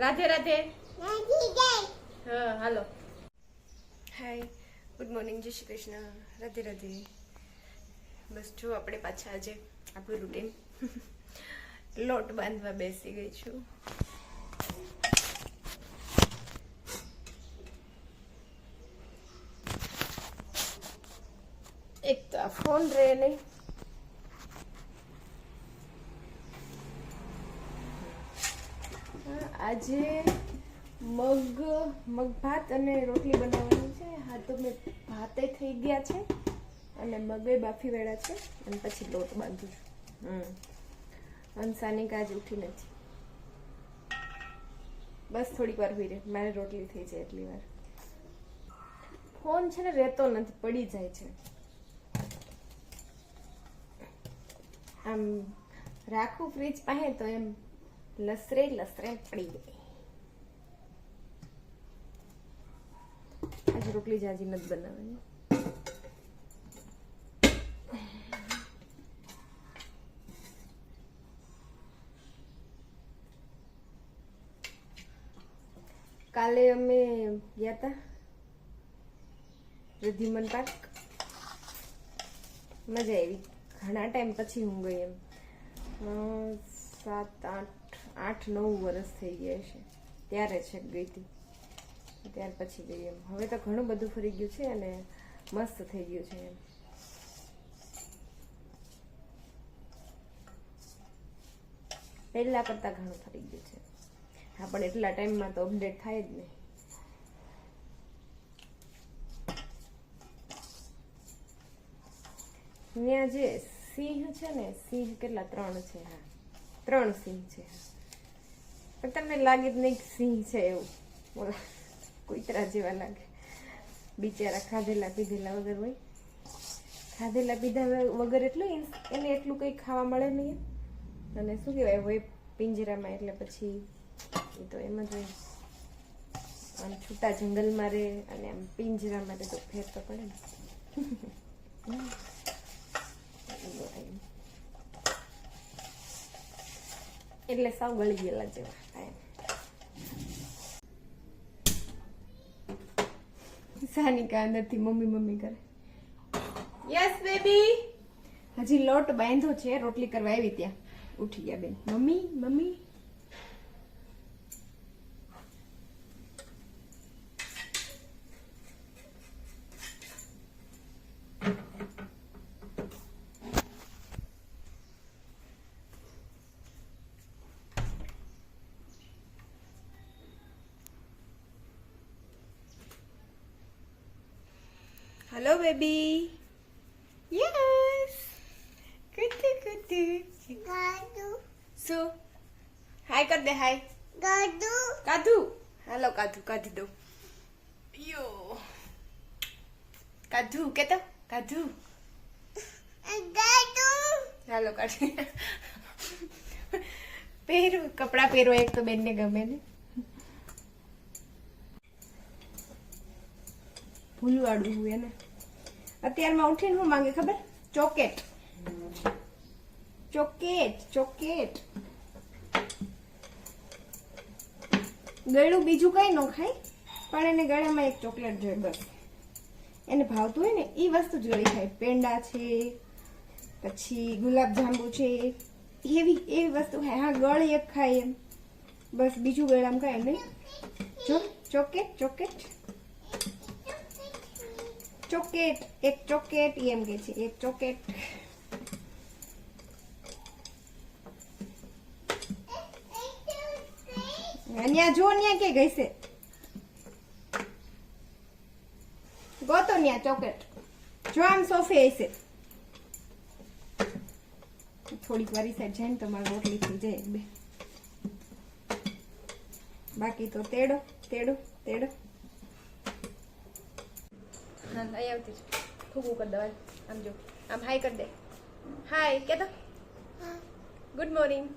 રાધે રાધે. હા હાલો. હાય, good morning, જય શ્રી કૃષ્ણ, રાધે રાધે. બસ જો આપણે પાછા આજે આપણું રૂટીન લોટ બાંધવા બેસી ગઈ છું. એક તો આ ફોન રહે નહીં. આજે મગ ભાત અને રોટલી બનાવવાની છે. હા તો મેં ભાતે થઈ ગયા છે અને મગે બાફી વેળા છે અને પછી લોટ બાંધું છું. અંસાની કાજ ઉઠી નથી. બસ થોડીક વાર હોઈ રહે, મારે રોટલી થઈ જાય એટલી વાર. ફોન છે ને રહેતો નથી, પડી જાય છે. આમ રાખું ફ્રીજ પાસે તો એમ લસરે પડી જાય. આજે રોટલી જાજી નથી બનાવવાની. કાલે અમે ગયા હતા રિદ્ધિમન પાર્ક. મજા આવી. ઘણા ટાઈમ પછી હું ગઈ. એમ 7-8-9 વર્ષ થઈ ગયા છે. ત્યારે છે ગઈ હતી, ત્યાર પછી ગઈ. એમ હવે તો ઘણું બધું ફરી ગયું છે અને મસ્ત થઈ ગયું છે. એમ પહેલા કરતા ઘણું ફરી ગયું છે. હા પણ એટલા ટાઈમમાં તો અપડેટ થાય જ નહીં. ત્યાં જે સિંહ છે ને, સિંહ કેટલા 3 છે. હા 3 સિંહ છે. પણ તમને લાગે જ નહીં સિંહ છે એવું. બોલા કૂતરા જેવા લાગે. બિચારા ખાધેલા પીધેલા વગર હોય. ખાધેલા પીધા વગર એટલું એને એટલું કંઈ ખાવા મળે નહીં. અને શું કહેવાય હોય પિંજરામાં, એટલે પછી એ તો એમ જ હોય. આમ છૂટા જંગલમાં રહે અને આમ પિંજરામાં રહે તો ફેર તો પડે ને. એટલે સાવ ગળી ગયેલા જેવા. સાનિકા અંદરથી મમ્મી કરે. Yes baby. હજી લોટ બાંધ્યો છે, રોટલી કરવા આવી ત્યાં ઉઠી ગયા બેન. Mummy hello baby. યસ કુતુ શું હાય કર દે. હાય કાધુ. હાલો કાધી દો. યો કાધુ કેતો કાધુ. હાલો કાઢી પહેરો કપડા પહેરો. એક તો બેનને ગમે ને ભૂલવાડું હું એને. અત્યારમાં ઉઠીને શું માંગે ખબર? ચોકેટ. ગળું બીજું કઈ ન ખાય, પણ એને ગળામાં એક ચોકલેટ જોઈએ. બસ એને ભાવતું હોય ને એ વસ્તુ જ ગળી ખાય. પેંડા છે, પછી ગુલાબ જાંબુ છે, એવી વસ્તુ ખાય. હા ગળી એક ખાય એમ, બસ બીજું ગળામાં ખાય નહીં. જો ચોકેટ એક ચોકેટ એમ કે છે. એક ચોકેટ. ન્યા જો ન્યા કે ગઈ છે ગોતો ન્યા ચોકેટ. જો આમ સોફે હશે. થોડીક વારી સાઈડ જાય ને તો મારી રોટલી થઈ જાય. બે બાકી તો તેડો. હા અહીં આવતી છે. ફૂગું કરી દેવાનું. આમ જો આમ હાય કરી દે. હાય કે તો ગુડ મોર્નિંગ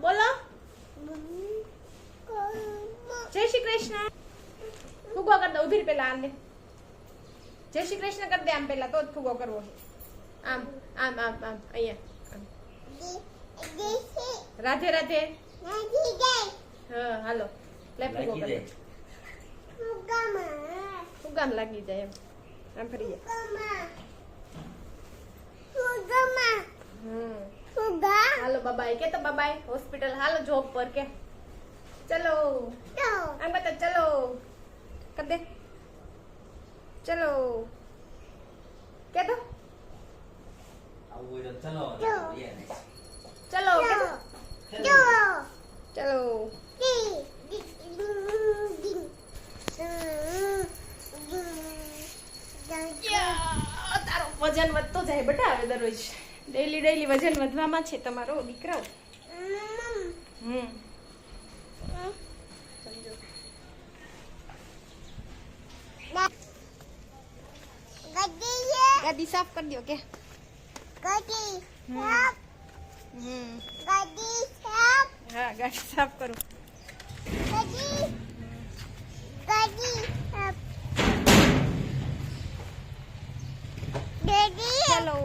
બોલો. જય શ્રી કૃષ્ણ. ફૂગો કર દે. ઉભી પેલા આને જય શ્રી કૃષ્ણ કર દે. આમ પેલા તો જ ફૂગો કરવો. આમ અહીંયા રાધે રાધે. હા હાલો લે ફૂગો કરે. ફુગામ લાગી જાય એમ. આમ ફરી જાય. હાલો બાબાઈ કે તો બાબાઈ હોસ્પિટલ હાલો જોબ પર કે ચલો આમ બતા ચલો કર દે ચલો કે તો ચલો કે તો ચલો તારો વજન વધતો જાય બેટા હવે દરરોજ ડેલી વજન વધવામાં છે તમારો દીકરો. ગાડી સાફ કરી દો કે હા ગાડી સાફ કરું. ચલો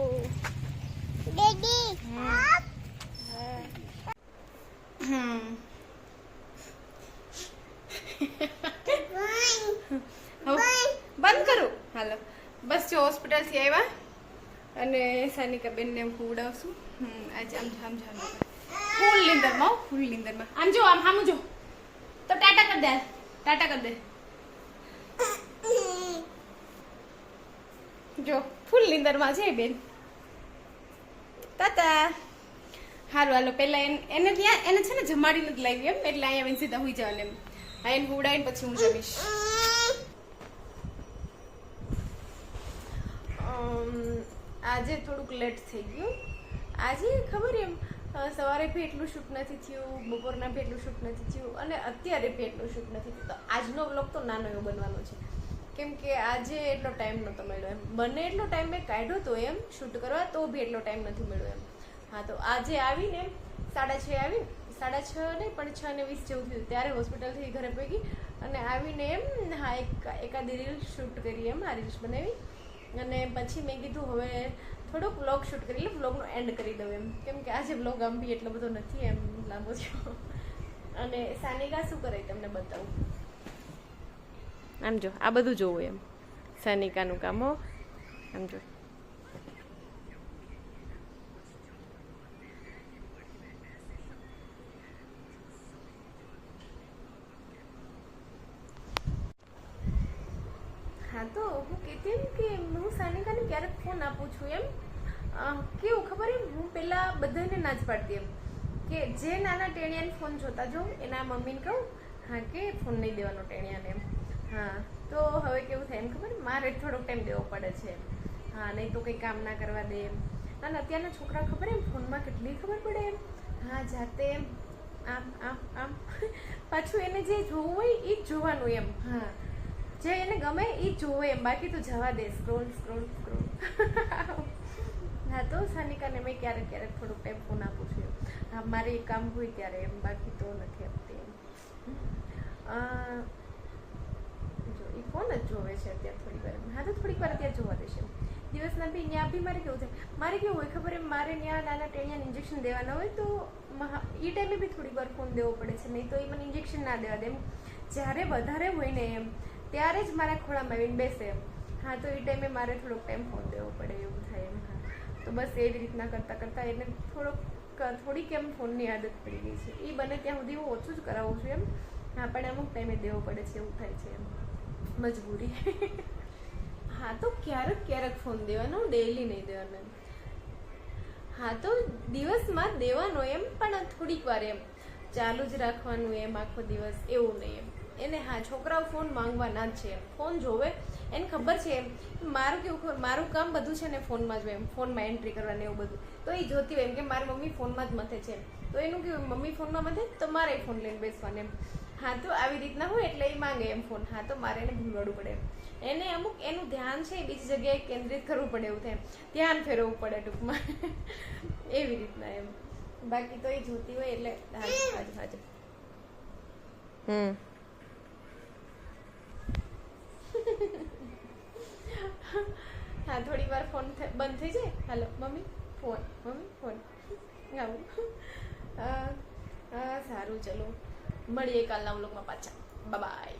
બંધ કરું. હાલો બસ જો હોસ્પિટલ થી આવ્યા અને સાનિકા બેન ને ખવડાવશું. આજે આમ જામ ફૂલ નીંદરમાં આમ જો આમ હામું જો તો ટાટા કર દે જો ફૂલ નીંદરમાં છે બેન. તાતા હારું હાલો પેલા એને ત્યાં એને છે ને જમાડીને જ લાવી એમ એટલે અહીંયા આવીને સીધા હુઈ જવાનું એમ. આ એને ઉડાવીને પછી હું જમીશ. આજે થોડુંક લેટ થઈ ગયું. આજે ખબર એમ સવારે બી એટલું શૂટ નથી થયું, બપોરના બી એટલું શૂટ નથી થયું અને અત્યારે બી એટલું શૂટ નથી થયું. તો આજનો વ્લોગ તો નાનો એવો બનવાનો છે કેમ કે આજે એટલો ટાઈમ નહોતો મળ્યો એમ. બને એટલો ટાઈમ મેં કાઢ્યો તો એમ શૂટ કરવા તો બી એટલો ટાઈમ નથી મળ્યો એમ. હા તો આજે આવીને 6:30 આવી 6:30 નહીં પણ 6:20 જેવું થયું ત્યારે હોસ્પિટલથી ઘરે પહોંચી અને આવીને એમ હા એકાદ રીલ શૂટ કરી એમ આ રીલ્સ બનાવી અને પછી મેં કીધું હવે થોડોક વ્લોગ શૂટ કરી લે વ્લોગનો એન્ડ કરી દઉં એમ કેમ કે આજે વ્લોગ આમ બી એટલો બધો નથી એમ લાંબો થયો. અને સાનિકા શું કરે તમને બતાવું. આમ જો આ બધું જોવું એમ સાનિકાનું કામ હો. આમ જો હા તો હું કહેતી એમ કે હું સાનિકાને ક્યારેક ફોન આપું છું એમ કેવું ખબર એમ હું પહેલાં બધાને ના જ પાડતી એમ કે જે નાના ટેણિયાને ફોન જોતા જો એના મમ્મીને કહું હા કે ફોન નહીં દેવાનો ટેણિયાને એમ. હા તો હવે કેવું થાય એમ ખબર મારે થોડોક ટાઈમ દેવો પડે છે એમ. હા નહીં તો કંઈ કામ ના કરવા દે એમ. અને અત્યારના છોકરા ખબર એમ ફોનમાં કેટલી ખબર પડે એમ. હા જાતે એમ આમ આમ આમ પાછું એને જે જોવું હોય એ જ જોવાનું એમ. હા જે એને ગમે એ જોવે એમ બાકી તો જવા દે સ્ક્રોલ. હા તો સાનિકાને મેં ક્યારેક થોડોક ટાઈમ ફોન આપું છું એમ. હા મારે એ કામ હોય ત્યારે એમ બાકી તો નથી આપતી એમ. જો એ ફોન જ જોવે છે અત્યારે થોડીક વાર. હા તો થોડીક વાર અત્યારે જોવા દેશે દિવસના બી ત્યાં બી મારે કેવું થાય મારે કેવું હોય ખબર એમ મારે ત્યાં નાના ટેણિયાને ઇન્જેક્શન દેવાના હોય તો એ ટાઈમે બી થોડીક વાર ફોન દેવો પડે છે નહીં તો એ મને ઇન્જેક્શન ના દેવા દે એમ. જ્યારે વધારે હોય ને એમ ત્યારે જ મારા ખોળામાં આવીને બેસે એમ. હા તો એ ટાઈમે મારે થોડોક ટાઈમ ફોન દેવો પડે એવું થાય એમ. હા તો બસ એવી રીતના કરતાં એને થોડીક એમ ફોનની આદત પડી ગઈ છે. એ બને ત્યાં સુધી હું ઓછું જ કરાવું છું એમ. હા પણ અમુક ટાઈમે દેવો પડે છે એવું થાય છે એમ મજબૂરી. હા તો ક્યારેક ફોન દેવાનો ડેઈલી નહીં દેવાનો એમ. હા તો દિવસમાં દેવાનો એમ પણ થોડીક વાર એમ ચાલુ જ રાખવાનું એમ આખો દિવસ એવું નહીં એમ. એને હા છોકરાઓ ફોન માંગવાના જ છે એમ. ફોન જોવે એને ખબર છે એમ મારું કેવું મારું કામ બધું છે ને ફોનમાં જ હોય એમ. ફોનમાં એન્ટ્રી કરવાની એવું બધું તો એ જોતી હોય એમ કે મારી મમ્મી ફોનમાં જ મથે છે એમ. તો એનું કેવું મમ્મી ફોનમાં મથે તો મારે ફોન લઈને બેસવાનું એમ. હા તો આવી રીતના હોય એટલે એ માંગે એમ ફોન. હા તો મારે એને ભૂલવાડવું પડે એમ. એને અમુક એનું ધ્યાન છે બીજી જગ્યાએ કેન્દ્રિત કરવું પડે એવું થાય એમ. ધ્યાન ફેરવવું પડે ટૂંકમાં એવી રીતના એમ. બાકી તો એ જોતી હોય એટલે હાજર હા થોડી વાર ફોન બંધ થઈ જાય હાલો મમ્મી ફોન આવું હા સારું, ચલો મળીએ કાલના વ્લોગમાં પાછા. બાય.